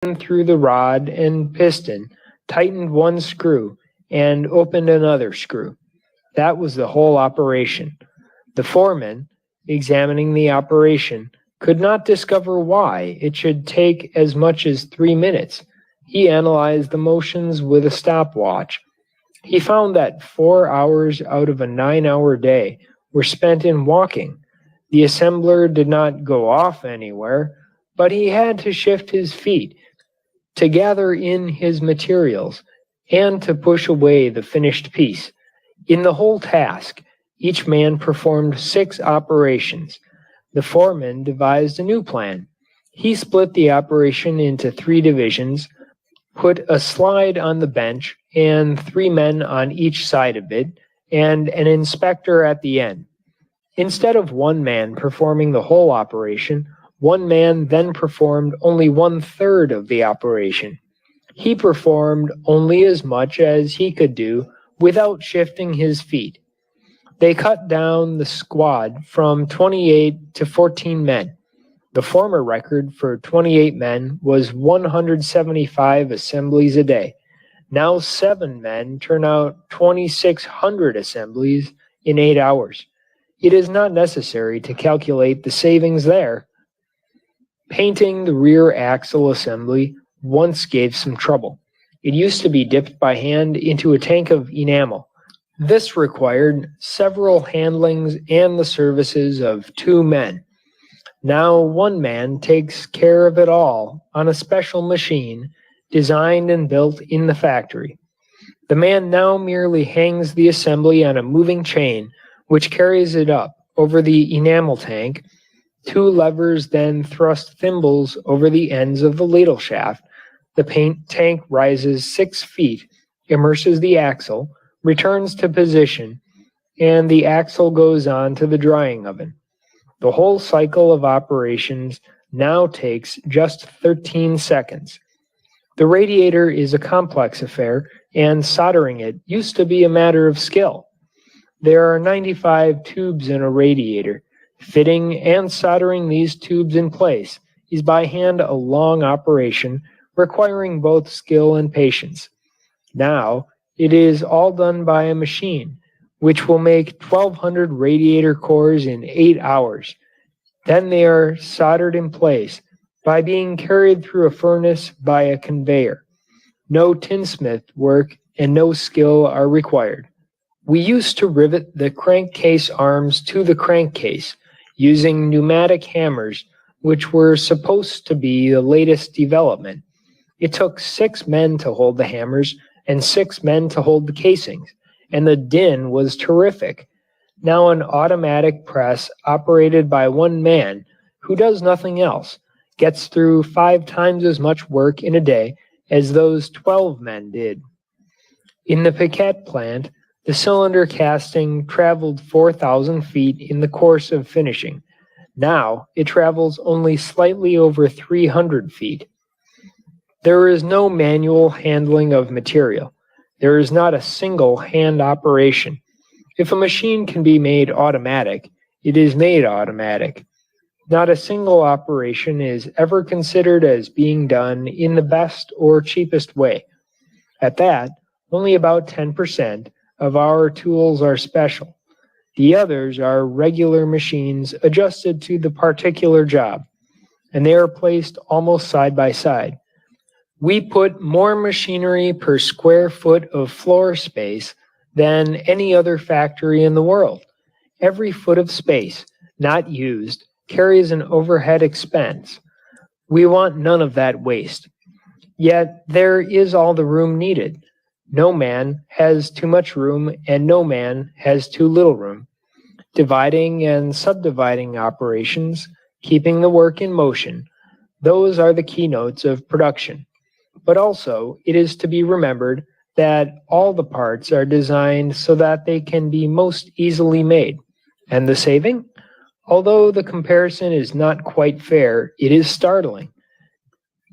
through the rod and piston, tightened one screw, and opened another screw. That was the whole operation. The foreman, examining the operation, could not discover why it should take as much as 3 minutes. He analyzed the motions with a stopwatch. He found that 4 hours out of a 9-hour day were spent in walking. The assembler did not go off anywhere, but he had to shift his feet, to gather in his materials, and to push away the finished piece. In the whole task, each man performed 6 operations. The foreman devised a new plan. He split the operation into 3 divisions, put a slide on the bench and 3 men on each side of it, and an inspector at the end. Instead of one man performing the whole operation, one man then performed only 1/3 of the operation. He performed only as much as he could do without shifting his feet. They cut down the squad from 28 to 14 men. The former record for 28 men was 175 assemblies a day. Now 7 men turn out 2,600 assemblies in 8 hours. It is not necessary to calculate the savings there. Painting the rear axle assembly once gave some trouble. It used to be dipped by hand into a tank of enamel. This required several handlings and the services of 2 men. Now 1 man takes care of it all on a special machine designed and built in the factory. The man now merely hangs the assembly on a moving chain which carries it up over the enamel tank. 2 levers then thrust thimbles over the ends of the ladle shaft. The paint tank rises 6 feet, immerses the axle, returns to position, and the axle goes on to the drying oven. The whole cycle of operations now takes just 13 seconds. The radiator is a complex affair, and soldering it used to be a matter of skill. There are 95 tubes in a radiator. Fitting and soldering these tubes in place is by hand a long operation requiring both skill and patience. Now, it is all done by a machine, which will make 1,200 radiator cores in 8 hours. Then they are soldered in place by being carried through a furnace by a conveyor. No tinsmith work and no skill are required. We used to rivet the crankcase arms to the crankcase using pneumatic hammers, which were supposed to be the latest development. It took 6 men to hold the hammers and 6 men to hold the casings, and the din was terrific. Now an automatic press operated by 1 man, who does nothing else, gets through 5 times as much work in a day as those 12 men did. In the Piquet plant, the cylinder casting traveled 4,000 feet in the course of finishing. Now it travels only slightly over 300 feet. There is no manual handling of material. There is not a single hand operation. If a machine can be made automatic, it is made automatic. Not a single operation is ever considered as being done in the best or cheapest way. At that, only about 10% of our tools are special. The others are regular machines adjusted to the particular job, and they are placed almost side by side. We put more machinery per square foot of floor space than any other factory in the world. Every foot of space not used carries an overhead expense. We want none of that waste. Yet there is all the room needed. No man has too much room and no man has too little room. Dividing and subdividing operations, keeping the work in motion, those are the keynotes of production. But also, it is to be remembered that all the parts are designed so that they can be most easily made. And the saving? Although the comparison is not quite fair, it is startling.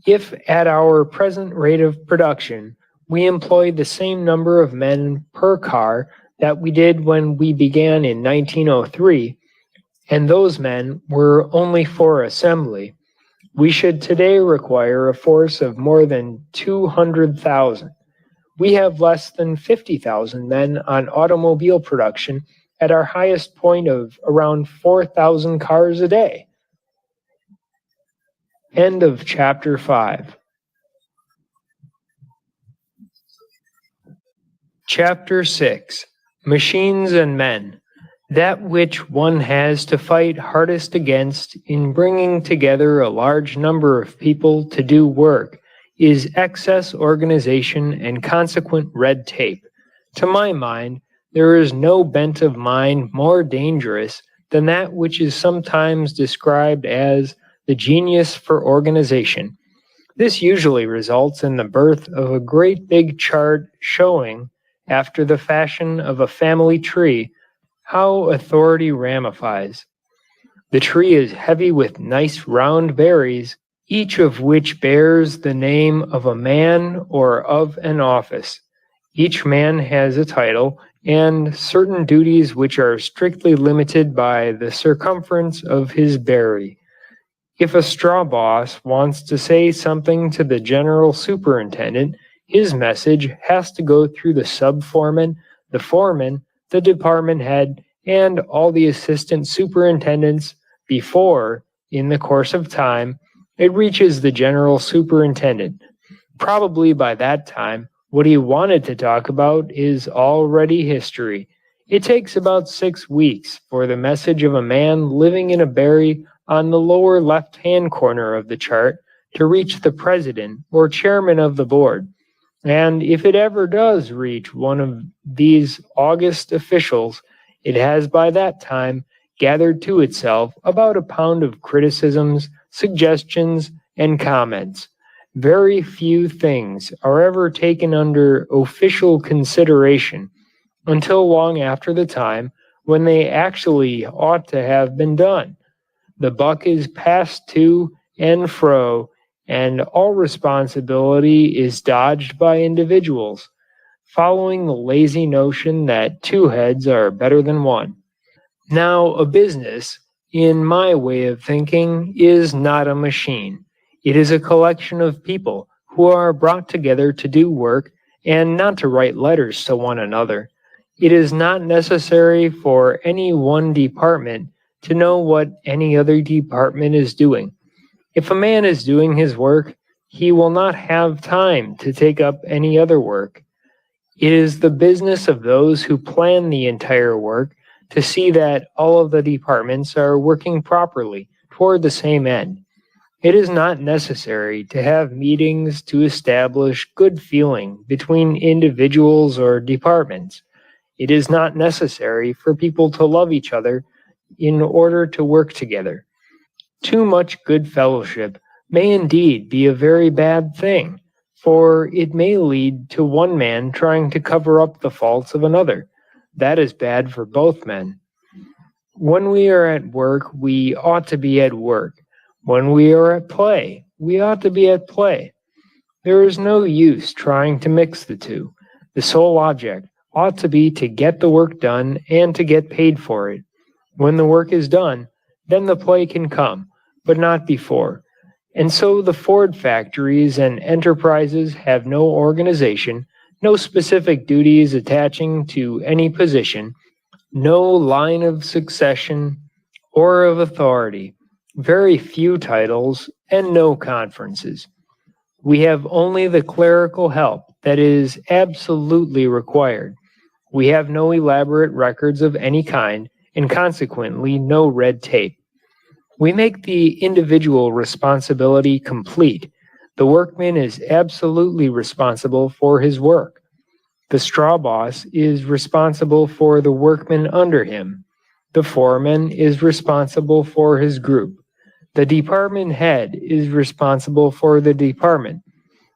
If at our present rate of production, we employ the same number of men per car that we did when we began in 1903, and those men were only for assembly, We should today require a force of more than 200,000. We have less than 50,000 men on automobile production at our highest point of around 4,000 cars a day. End of chapter 5. Chapter 6. Machines and Men. That which one has to fight hardest against in bringing together a large number of people to do work is excess organization and consequent red tape. To my mind, there is no bent of mind more dangerous than that which is sometimes described as the genius for organization. This usually results in the birth of a great big chart showing, after the fashion of a family tree, how authority ramifies. The tree is heavy with nice round berries, each of which bears the name of a man or of an office. Each man has a title and certain duties which are strictly limited by the circumference of his berry. If a straw boss wants to say something to the general superintendent, his message has to go through the sub-foreman, the department head, and all the assistant superintendents before, in the course of time, it reaches the general superintendent. Probably by that time, what he wanted to talk about is already history. It takes about 6 weeks for the message of a man living in a berry on the lower left-hand corner of the chart to reach the president or chairman of the board. And if it ever does reach one of these august officials, it has by that time gathered to itself about a pound of criticisms, suggestions, and comments. Very few things are ever taken under official consideration until long after the time when they actually ought to have been done. The buck is passed to and fro, and all responsibility is dodged by individuals, following the lazy notion that 2 heads are better than 1. Now, a business, in my way of thinking, is not a machine. It is a collection of people who are brought together to do work and not to write letters to one another. It is not necessary for any one department to know what any other department is doing. If a man is doing his work, he will not have time to take up any other work. It is the business of those who plan the entire work to see that all of the departments are working properly toward the same end. It is not necessary to have meetings to establish good feeling between individuals or departments. It is not necessary for people to love each other in order to work together. Too much good fellowship may indeed be a very bad thing, for it may lead to one man trying to cover up the faults of another. That is bad for both men. When we are at work, we ought to be at work. When we are at play, we ought to be at play. There is no use trying to mix the two. The sole object ought to be to get the work done and to get paid for it. When the work is done, then the play can come, but not before. And so the Ford factories and enterprises have no organization, no specific duties attaching to any position, no line of succession or of authority, very few titles, and no conferences. We have only the clerical help that is absolutely required. We have no elaborate records of any kind, and consequently no red tape. We make the individual responsibility complete. The workman is absolutely responsible for his work. The straw boss is responsible for the workmen under him. The foreman is responsible for his group. The department head is responsible for the department.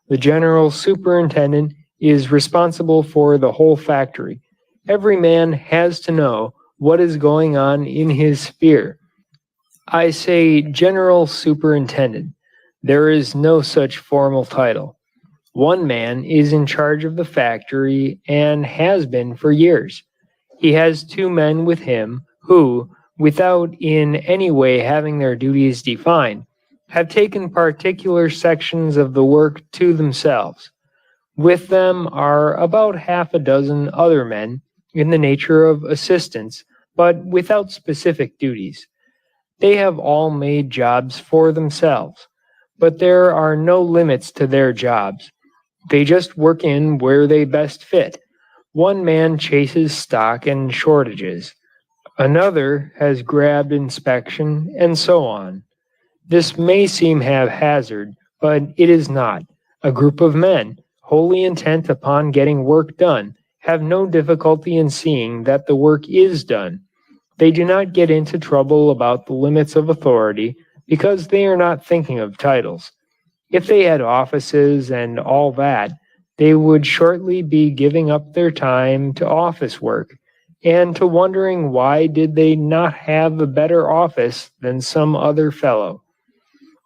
The general superintendent is responsible for the whole factory. Every man has to know what is going on in his sphere. I say general superintendent. There is no such formal title. One man is in charge of the factory and has been for years. He has 2 men with him who, without in any way having their duties defined, have taken particular sections of the work to themselves. With them are about half a dozen other men in the nature of assistants, but without specific duties. They have all made jobs for themselves, but there are no limits to their jobs. They just work in where they best fit. One man chases stock and shortages. Another has grabbed inspection, and so on. This may seem haphazard, but it is not. A group of men, wholly intent upon getting work done, have no difficulty in seeing that the work is done. They do not get into trouble about the limits of authority because they are not thinking of titles. If they had offices and all that, they would shortly be giving up their time to office work and to wondering why did they not have a better office than some other fellow.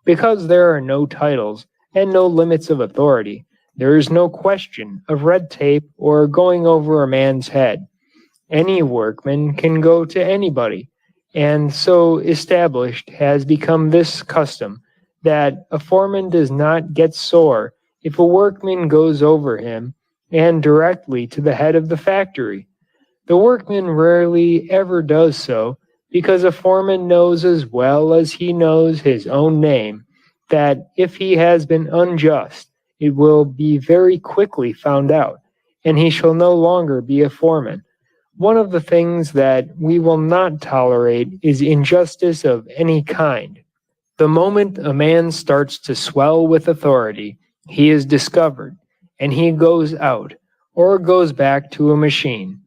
Because there are no titles and no limits of authority, there is no question of red tape or going over a man's head. Any workman can go to anybody, and so established has become this custom that a foreman does not get sore if a workman goes over him and directly to the head of the factory. The workman rarely ever does so because a foreman knows as well as he knows his own name that if he has been unjust, it will be very quickly found out, and he shall no longer be a foreman. One of the things that we will not tolerate is injustice of any kind. The moment a man starts to swell with authority, he is discovered, and he goes out, or goes back to a machine.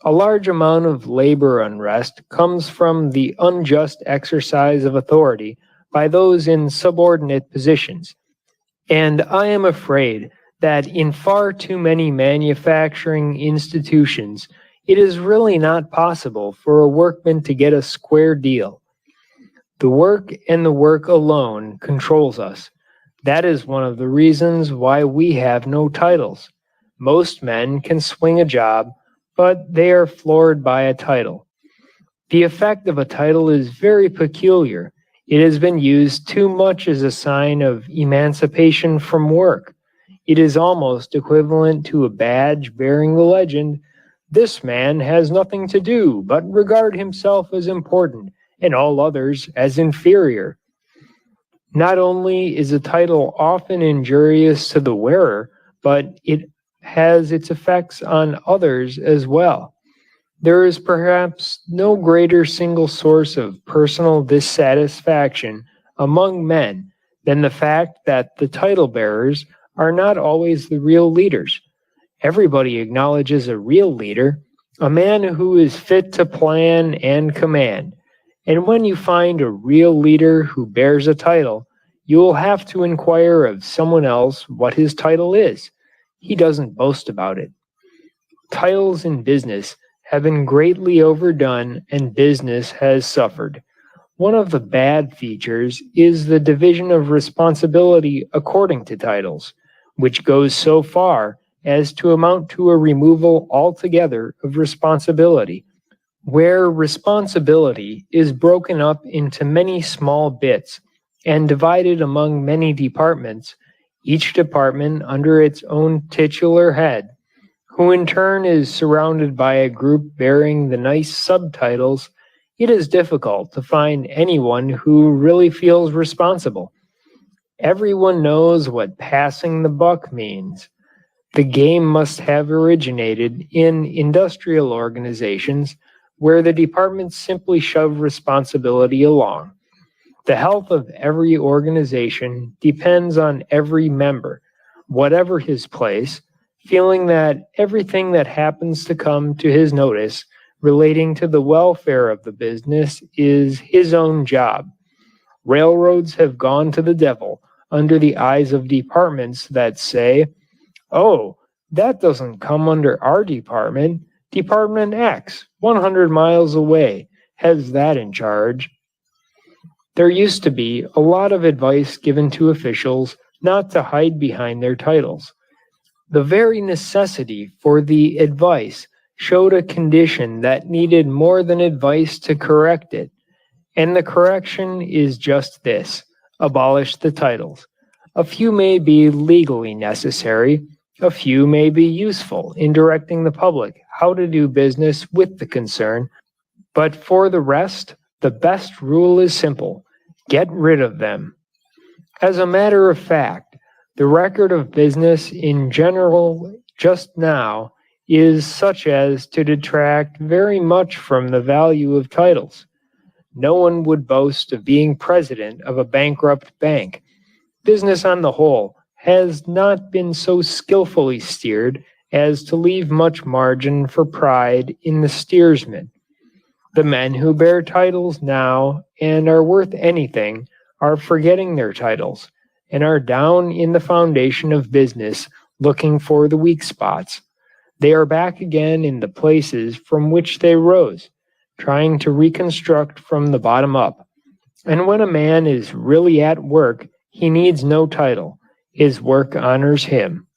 A large amount of labor unrest comes from the unjust exercise of authority by those in subordinate positions, and I am afraid that in far too many manufacturing institutions, it is really not possible for a workman to get a square deal. The work and the work alone controls us. That is one of the reasons why we have no titles. Most men can swing a job, but they are floored by a title. The effect of a title is very peculiar. It has been used too much as a sign of emancipation from work. It is almost equivalent to a badge bearing the legend, "This man has nothing to do but regard himself as important and all others as inferior." Not only is a title often injurious to the wearer, but it has its effects on others as well. There is perhaps no greater single source of personal dissatisfaction among men than the fact that the title bearers are not always the real leaders. Everybody acknowledges a real leader, a man who is fit to plan and command. And when you find a real leader who bears a title, you will have to inquire of someone else what his title is. He doesn't boast about it. Titles in business have been greatly overdone and business has suffered. One of the bad features is the division of responsibility according to titles, which goes so far as to amount to a removal altogether of responsibility. Where responsibility is broken up into many small bits and divided among many departments, each department under its own titular head, who in turn is surrounded by a group bearing the nice subtitles, it is difficult to find anyone who really feels responsible. Everyone knows what passing the buck means. The game must have originated in industrial organizations where the departments simply shove responsibility along. The health of every organization depends on every member, whatever his place, feeling that everything that happens to come to his notice relating to the welfare of the business is his own job. Railroads have gone to the devil under the eyes of departments that say, "Oh, that doesn't come under our department. Department X, 100 miles away, has that in charge." There used to be a lot of advice given to officials not to hide behind their titles. The very necessity for the advice showed a condition that needed more than advice to correct it. And the correction is just this: Abolish the titles. A few may be legally necessary, a few may be useful in directing the public how to do business with the concern, but for the rest, the best rule is simple: get rid of them. As a matter of fact, the record of business in general just now is such as to detract very much from the value of titles. No one would boast of being president of a bankrupt bank. Business on the whole has not been so skillfully steered as to leave much margin for pride in the steersman. The men who bear titles now and are worth anything are forgetting their titles and are down in the foundation of business looking for the weak spots. They are back again in the places from which they rose, trying to reconstruct from the bottom up. And when a man is really at work, he needs no title. His work honors him.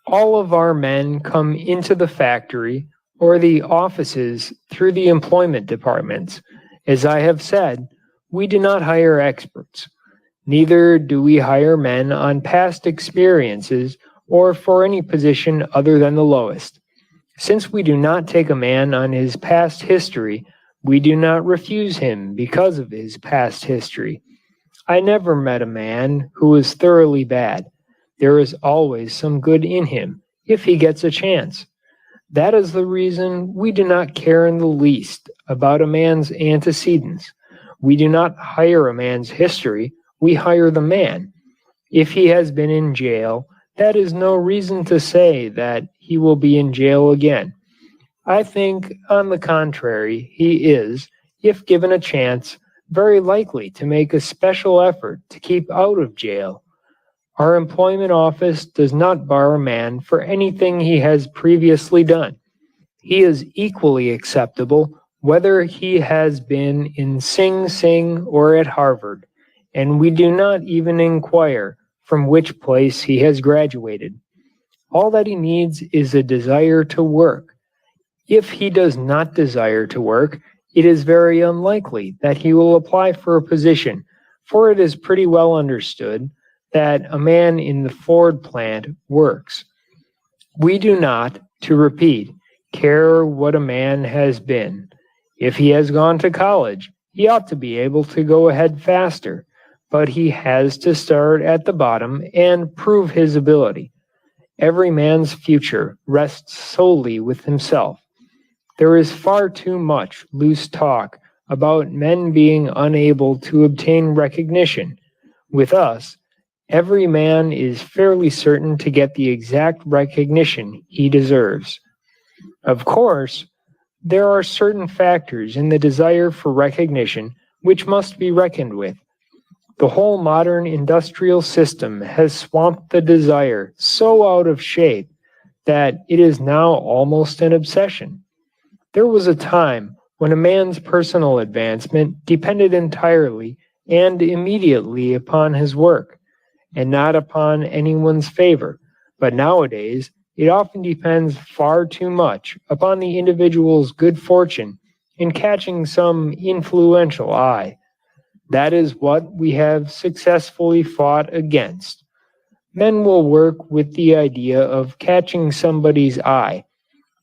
All of our men come into the factory or the offices through the employment departments. As I have said, we do not hire experts. Neither do we hire men on past experiences or for any position other than the lowest. Since we do not take a man on his past history, we do not refuse him because of his past history. I never met a man who was thoroughly bad. There is always some good in him, if he gets a chance. That is the reason we do not care in the least about a man's antecedents. We do not hire a man's history, we hire the man. If he has been in jail, that is no reason to say that he will be in jail again. I think, on the contrary, he is, if given a chance, very likely to make a special effort to keep out of jail. Our employment office does not bar a man for anything he has previously done. He is equally acceptable whether he has been in Sing Sing or at Harvard, and we do not even inquire from which place he has graduated. All that he needs is a desire to work. If he does not desire to work, it is very unlikely that he will apply for a position, for it is pretty well understood that a man in the Ford plant works. We do not, to repeat, care what a man has been. If he has gone to college, he ought to be able to go ahead faster, but he has to start at the bottom and prove his ability. Every man's future rests solely with himself. There is far too much loose talk about men being unable to obtain recognition. With us, every man is fairly certain to get the exact recognition he deserves. Of course, there are certain factors in the desire for recognition which must be reckoned with. The whole modern industrial system has swamped the desire so out of shape that it is now almost an obsession. There was a time when a man's personal advancement depended entirely and immediately upon his work, and not upon anyone's favor, but nowadays it often depends far too much upon the individual's good fortune in catching some influential eye. That is what we have successfully fought against. Men will work with the idea of catching somebody's eye.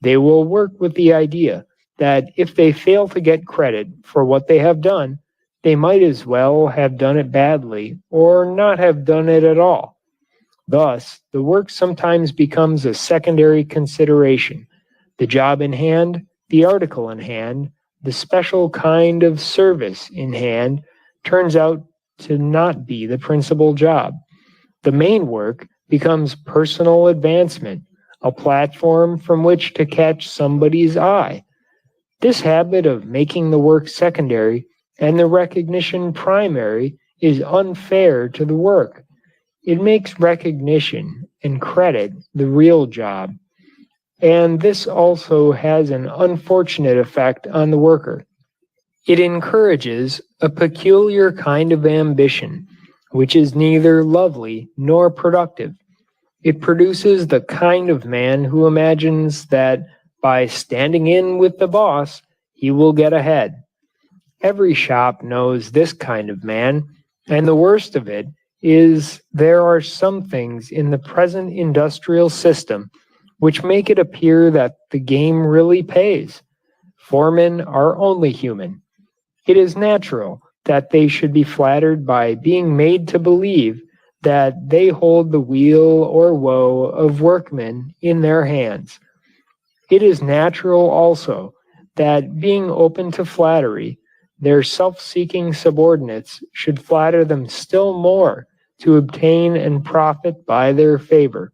They will work with the idea that if they fail to get credit for what they have done, they might as well have done it badly or not have done it at all. Thus, the work sometimes becomes a secondary consideration. The job in hand, the article in hand, the special kind of service in hand turns out to not be the principal job. The main work becomes personal advancement, a platform from which to catch somebody's eye. This habit of making the work secondary and the recognition primary is unfair to the work. It makes recognition and credit the real job. And this also has an unfortunate effect on the worker. It encourages a peculiar kind of ambition, which is neither lovely nor productive. It produces the kind of man who imagines that by standing in with the boss, he will get ahead. Every shop knows this kind of man, And the worst of it is there are some things in the present industrial system which make it appear that the game really pays. Foremen are only human. It is natural that they should be flattered by being made to believe that they hold the weal or woe of workmen in their hands. It is natural also that, being open to flattery, their self-seeking subordinates should flatter them still more to obtain and profit by their favor.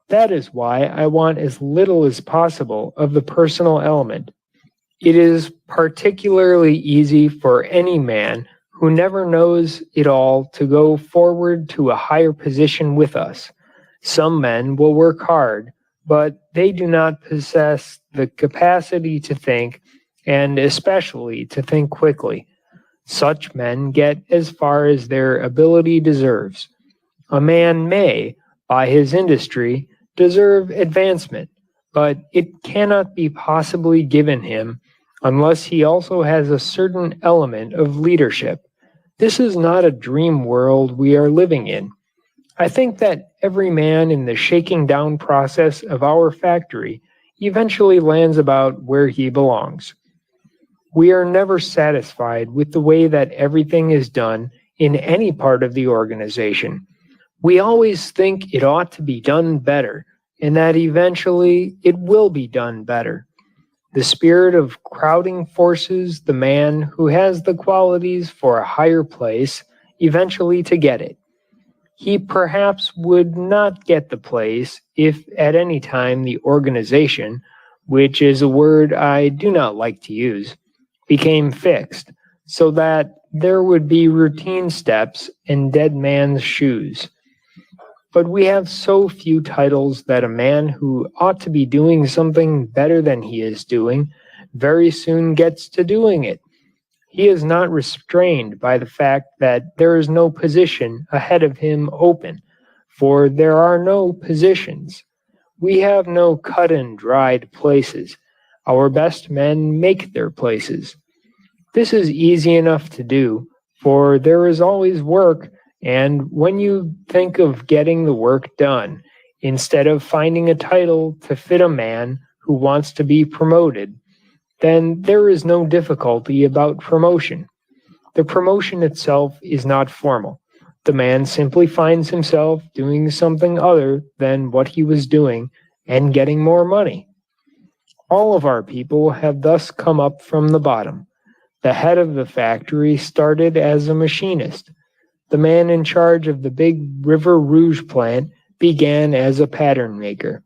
That is why I want as little as possible of the personal element. It is particularly easy for any man who never knows it all to go forward to a higher position with us. Some men will work hard, but they do not possess the capacity to think, and especially to think quickly. Such men get as far as their ability deserves. A man may, by his industry, deserve advancement, but it cannot be possibly given him unless he also has a certain element of leadership. This is not a dream world we are living in. I think that every man in the shaking down process of our factory eventually lands about where he belongs. We are never satisfied with the way that everything is done in any part of the organization. We always think it ought to be done better, and that eventually it will be done better. The spirit of crowding forces the man who has the qualities for a higher place eventually to get it. He perhaps would not get the place if at any time the organization, which is a word I do not like to use, became fixed, so that there would be routine steps and dead man's shoes. But we have so few titles that a man who ought to be doing something better than he is doing very soon gets to doing it. He is not restrained by the fact that there is no position ahead of him open, for there are no positions. We have no cut and dried places. Our best men make their places. This is easy enough to do, for there is always work, and when you think of getting the work done, instead of finding a title to fit a man who wants to be promoted, then there is no difficulty about promotion. The promotion itself is not formal. The man simply finds himself doing something other than what he was doing and getting more money. All of our people have thus come up from the bottom. The head of the factory started as a machinist. The man in charge of the big River Rouge plant began as a pattern maker.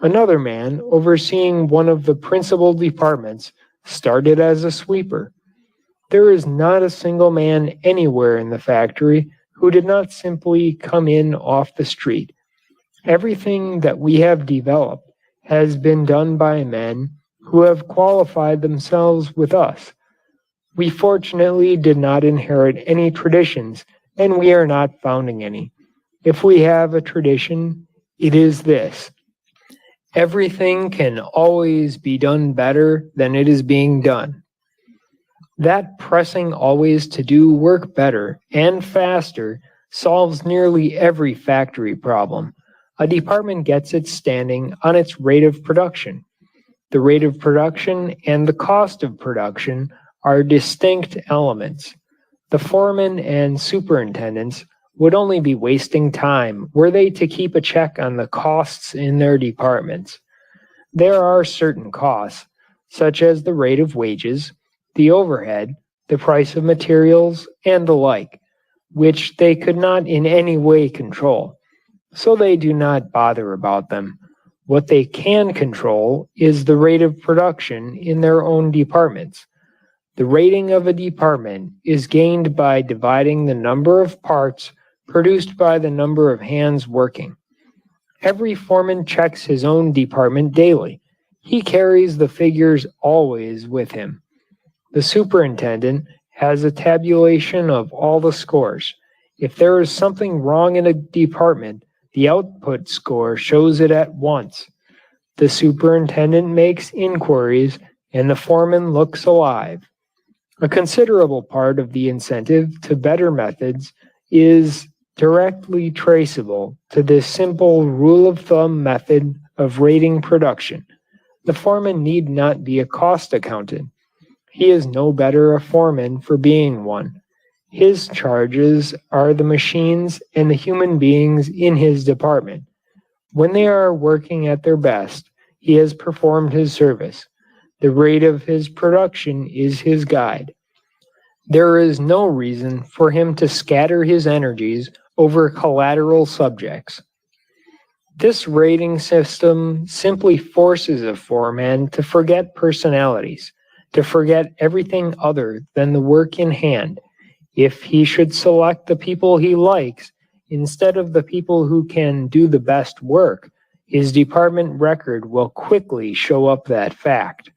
Another man, overseeing one of the principal departments, started as a sweeper. There is not a single man anywhere in the factory who did not simply come in off the street. Everything that we have developed has been done by men who have qualified themselves with us. We fortunately did not inherit any traditions, and we are not founding any. If we have a tradition, it is this: everything can always be done better than it is being done. That pressing always to do work better and faster solves nearly every factory problem. A department gets its standing on its rate of production. The rate of production and the cost of production are distinct elements. The foremen and superintendents would only be wasting time were they to keep a check on the costs in their departments. There are certain costs, such as the rate of wages, the overhead, the price of materials, and the like, which they could not in any way control, so they do not bother about them. What they can control is the rate of production in their own departments. The rating of a department is gained by dividing the number of parts produced by the number of hands working. Every foreman checks his own department daily. He carries the figures always with him. The superintendent has a tabulation of all the scores. If there is something wrong in a department, the output score shows it at once. The superintendent makes inquiries, and the foreman looks alive. A considerable part of the incentive to better methods is directly traceable to this simple rule of thumb method of rating production. The foreman need not be a cost accountant. He is no better a foreman for being one. His charges are the machines and the human beings in his department. When they are working at their best, he has performed his service. The rate of his production is his guide. There is no reason for him to scatter his energies over collateral subjects. This rating system simply forces a foreman to forget personalities, to forget everything other than the work in hand. If he should select the people he likes instead of the people who can do the best work, his department record will quickly show up that fact.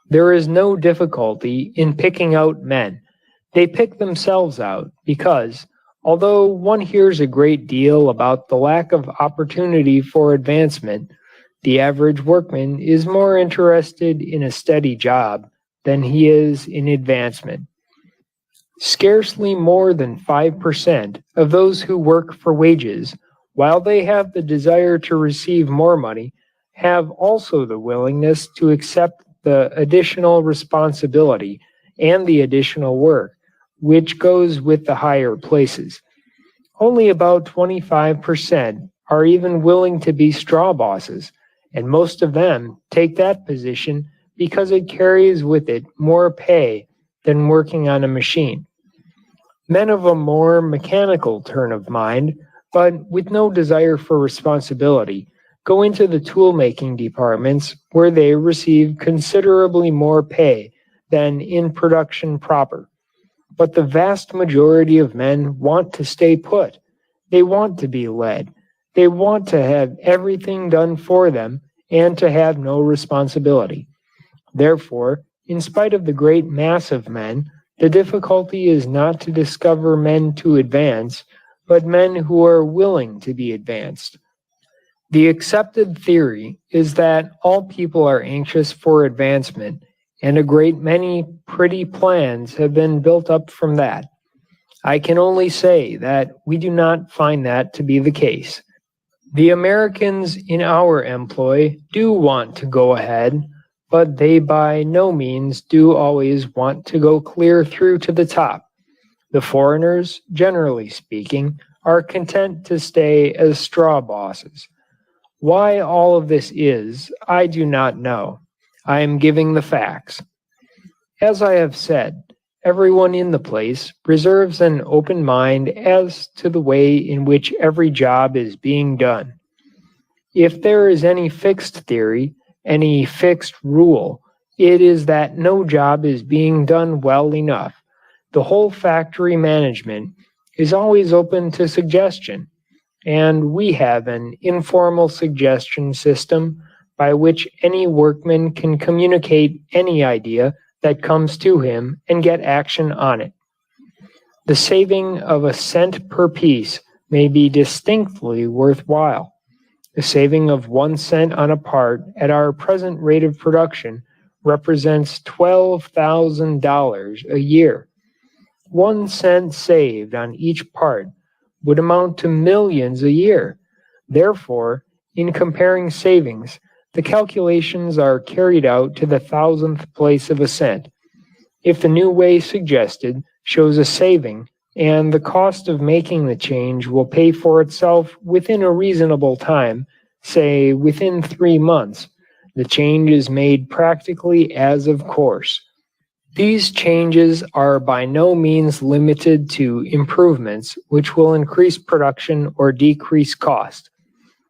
There is no difficulty in picking out men. They pick themselves out because, although one hears a great deal about the lack of opportunity for advancement, the average workman is more interested in a steady job than he is in advancement. Scarcely more than 5% of those who work for wages, while they have the desire to receive more money, have also the willingness to accept the additional responsibility and the additional work, which goes with the higher places. Only about 25% are even willing to be straw bosses, and most of them take that position because it carries with it more pay than working on a machine. Men of a more mechanical turn of mind, but with no desire for responsibility, go into the tool-making departments where they receive considerably more pay than in production proper. But the vast majority of men want to stay put. They want to be led. They want to have everything done for them and to have no responsibility. Therefore, in spite of the great mass of men, the difficulty is not to discover men to advance, but men who are willing to be advanced. The accepted theory is that all people are anxious for advancement, and a great many pretty plans have been built up from that. I can only say that we do not find that to be the case. The Americans in our employ do want to go ahead, but they by no means do always want to go clear through to the top. The foreigners, generally speaking, are content to stay as straw bosses. Why all of this is, I do not know. I am giving the facts. As I have said, everyone in the place preserves an open mind as to the way in which every job is being done. If there is any fixed theory, any fixed rule, it is that no job is being done well enough. The whole factory management is always open to suggestion, and we have an informal suggestion system by which any workman can communicate any idea that comes to him and get action on it. The saving of a cent per piece may be distinctly worthwhile. The saving of 1 cent on a part at our present rate of production represents $12,000 a year. 1 cent saved on each part would amount to millions a year. Therefore, in comparing savings, the calculations are carried out to the thousandth place of a cent. If the new way suggested shows a saving, and the cost of making the change will pay for itself within a reasonable time, say within 3 months, the change is made practically as of course. These changes are by no means limited to improvements which will increase production or decrease cost.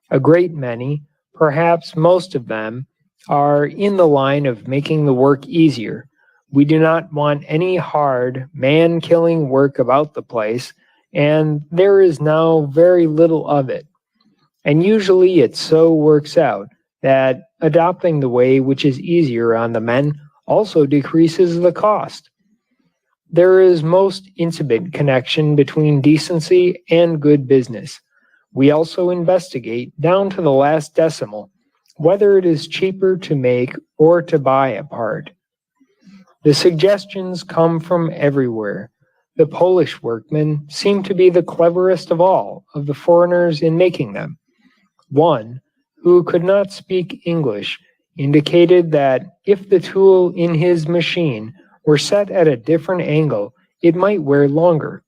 A great many, perhaps most of them, are in the line of making the work easier. We do not want any hard, man-killing work about the place, and there is now very little of it. And usually it so works out that adopting the way which is easier on the men also decreases the cost. There is most intimate connection between decency and good business. We also investigate down to the last decimal whether it is cheaper to make or to buy a part. The suggestions come from everywhere. The Polish workmen seemed to be the cleverest of all of the foreigners in making them. One, who could not speak English, indicated that if the tool in his machine were set at a different angle, it might wear longer.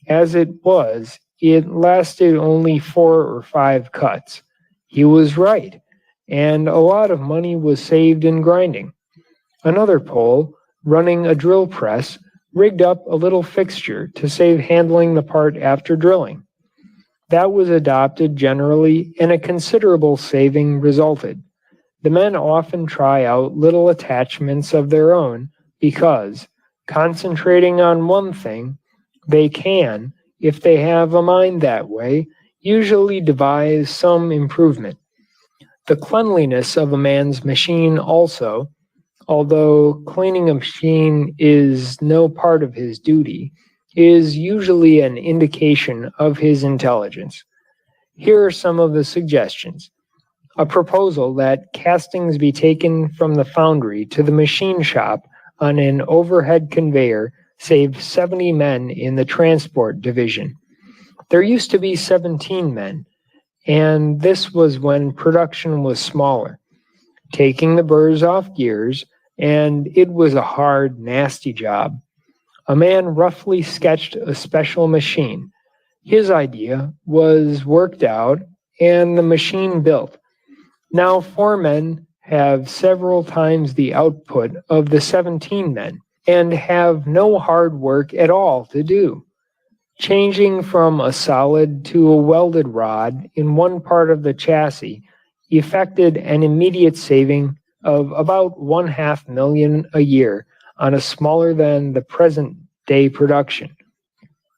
As it was, it lasted only 4 or 5 cuts. He was right, and a lot of money was saved in grinding. Another Pole, running a drill press, rigged up a little fixture to save handling the part after drilling. That was adopted generally, and a considerable saving resulted. The men often try out little attachments of their own because, concentrating on one thing, they can, if they have a mind that way, usually devise some improvement. The cleanliness of a man's machine also, although cleaning a machine is no part of his duty, is usually an indication of his intelligence. Here are some of the suggestions. A proposal that castings be taken from the foundry to the machine shop on an overhead conveyor saved 70 men in the transport division. There used to be 17 men, and this was when production was smaller. Taking the burrs off gears, and it was a hard, nasty job. A man roughly sketched a special machine. His idea was worked out and the machine built. Now 4 men have several times the output of the 17 men and have no hard work at all to do. Changing from a solid to a welded rod in one part of the chassis effected an immediate saving of about $500,000 a year on a smaller than the present day production.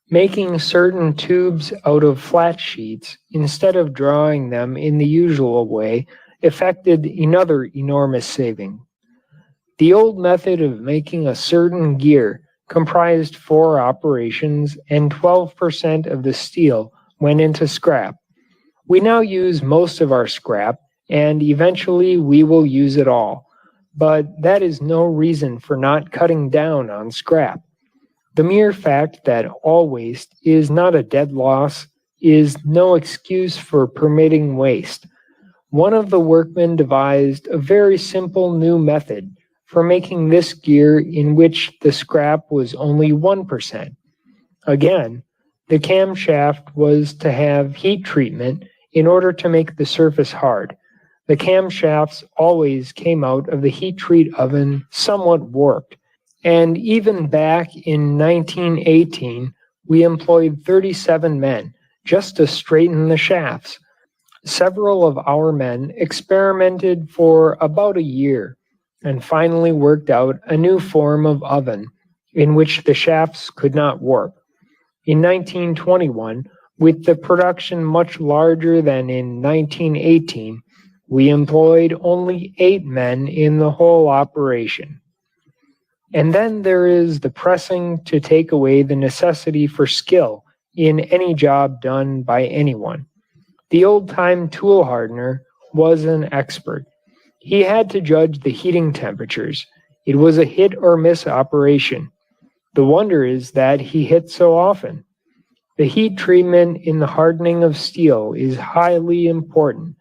Making certain tubes out of flat sheets instead of drawing them in the usual way effected another enormous saving. The old method of making a certain gear comprised 4 operations and 12% of the steel went into scrap. We now use most of our scrap, and eventually we will use it all. But that is no reason for not cutting down on scrap. The mere fact that all waste is not a dead loss is no excuse for permitting waste. One of the workmen devised a very simple new method for making this gear in which the scrap was only 1%. Again, the camshaft was to have heat treatment in order to make the surface hard. The camshafts always came out of the heat treat oven somewhat warped, and even back in 1918 we employed 37 men just to straighten the shafts. Several of our men experimented for about a year and finally worked out a new form of oven in which the shafts could not warp. In 1921, with the production much larger than in 1918, we employed only 8 men in the whole operation. And then there is the pressing to take away the necessity for skill in any job done by anyone. The old-time tool hardener was an expert. He had to judge the heating temperatures. It was a hit or miss operation. The wonder is that he hit so often. The heat treatment in the hardening of steel is highly important,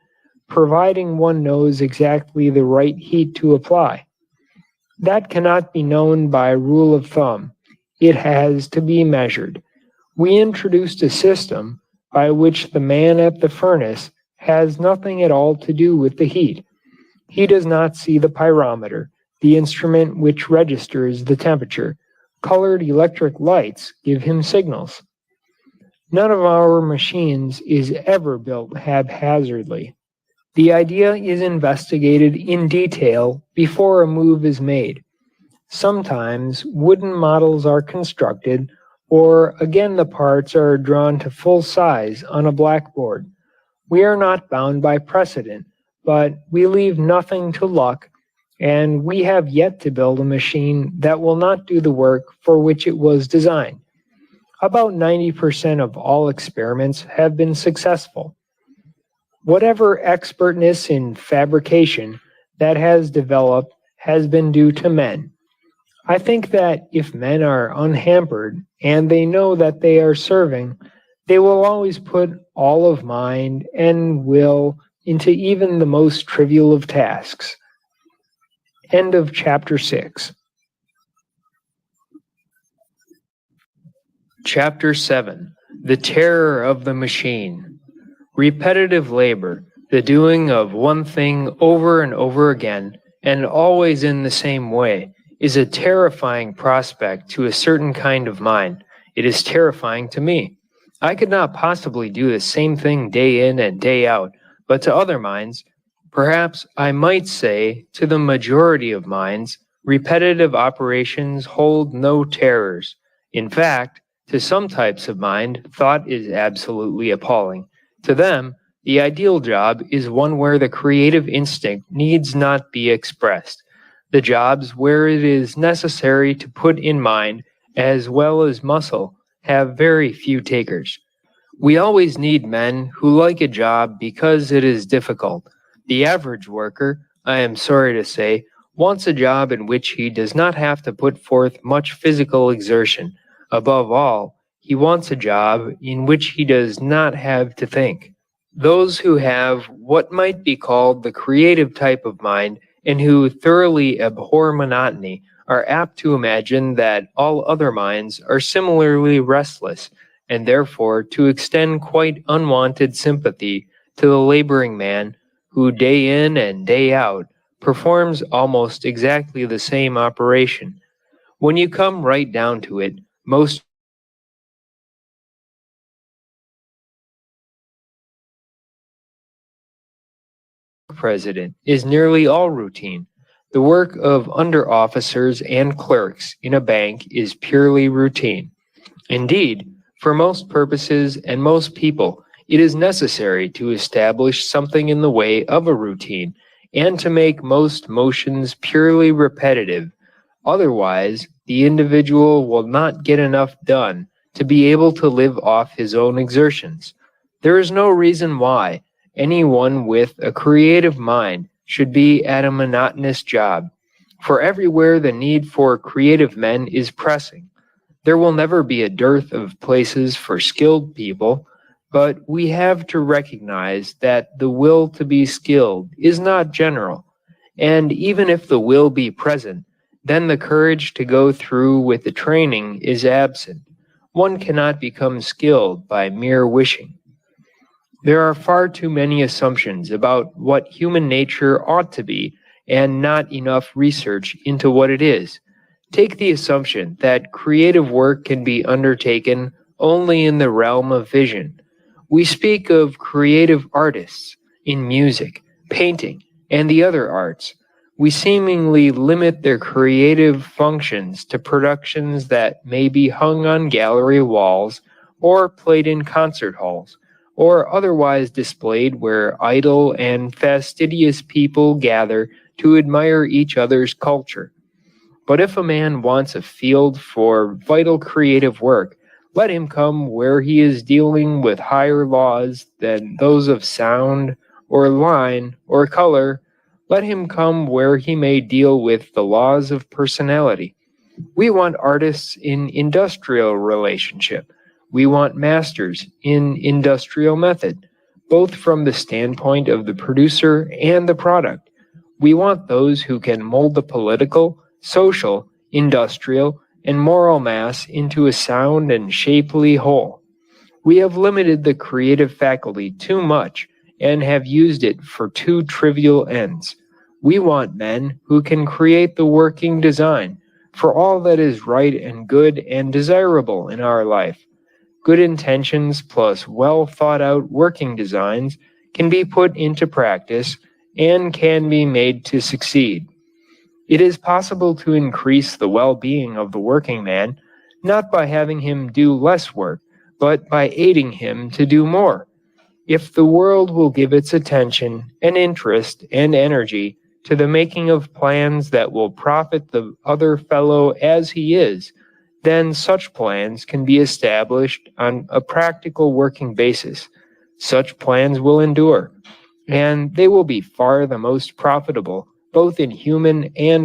providing one knows exactly the right heat to apply. That cannot be known by rule of thumb. It has to be measured. We introduced a system by which the man at the furnace has nothing at all to do with the heat. He does not see the pyrometer, the instrument which registers the temperature. Colored electric lights give him signals. None of our machines is ever built haphazardly. The idea is investigated in detail before a move is made. Sometimes wooden models are constructed, or again the parts are drawn to full size on a blackboard. We are not bound by precedent, but we leave nothing to luck, and we have yet to build a machine that will not do the work for which it was designed. About 90% of all experiments have been successful. Whatever expertness in fabrication that has developed has been due to men. I think that if men are unhampered and they know that they are serving, they will always put all of mind and will into even the most trivial of tasks. End of chapter 6. Chapter 7. The Terror of the Machine. Repetitive labor, the doing of one thing over and over again, and always in the same way, is a terrifying prospect to a certain kind of mind. It is terrifying to me. I could not possibly do the same thing day in and day out, but to other minds, perhaps I might say to the majority of minds, repetitive operations hold no terrors. In fact, to some types of mind, thought is absolutely appalling. To them, the ideal job is one where the creative instinct needs not be expressed. The jobs where it is necessary to put in mind as well as muscle have very few takers. We always need men who like a job because it is difficult. The average worker, I am sorry to say, wants a job in which he does not have to put forth much physical exertion. Above all, he wants a job in which he does not have to think. Those who have what might be called the creative type of mind and who thoroughly abhor monotony are apt to imagine that all other minds are similarly restless, and therefore to extend quite unwanted sympathy to the laboring man who day in and day out performs almost exactly the same operation. When you come right down to it, most president is nearly all routine. The work of under officers and clerks in a bank is purely routine. Indeed, for most purposes and most people, it is necessary to establish something in the way of a routine and to make most motions purely repetitive. Otherwise, the individual will not get enough done to be able to live off his own exertions. There is no reason why anyone with a creative mind should be at a monotonous job, for everywhere the need for creative men is pressing. There will never be a dearth of places for skilled people, but we have to recognize that the will to be skilled is not general, and even if the will be present, then the courage to go through with the training is absent. One cannot become skilled by mere wishing. There are far too many assumptions about what human nature ought to be, and not enough research into what it is. Take the assumption that creative work can be undertaken only in the realm of vision. We speak of creative artists in music, painting, and the other arts. We seemingly limit their creative functions to productions that may be hung on gallery walls or played in concert halls, or otherwise displayed where idle and fastidious people gather to admire each other's culture. But if a man wants a field for vital creative work, let him come where he is dealing with higher laws than those of sound, or line, or color. Let him come where he may deal with the laws of personality. We want artists in industrial relationship. We want masters in industrial method, both from the standpoint of the producer and the product. We want those who can mold the political, social, industrial, and moral mass into a sound and shapely whole. We have limited the creative faculty too much and have used it for too trivial ends. We want men who can create the working design for all that is right and good and desirable in our life. Good intentions plus well thought out working designs can be put into practice and can be made to succeed. It is possible to increase the well-being of the working man, not by having him do less work, but by aiding him to do more. If the world will give its attention and interest and energy to the making of plans that will profit the other fellow as he is, then such plans can be established on a practical working basis. Such plans will endure, and they will be far the most profitable, both in human and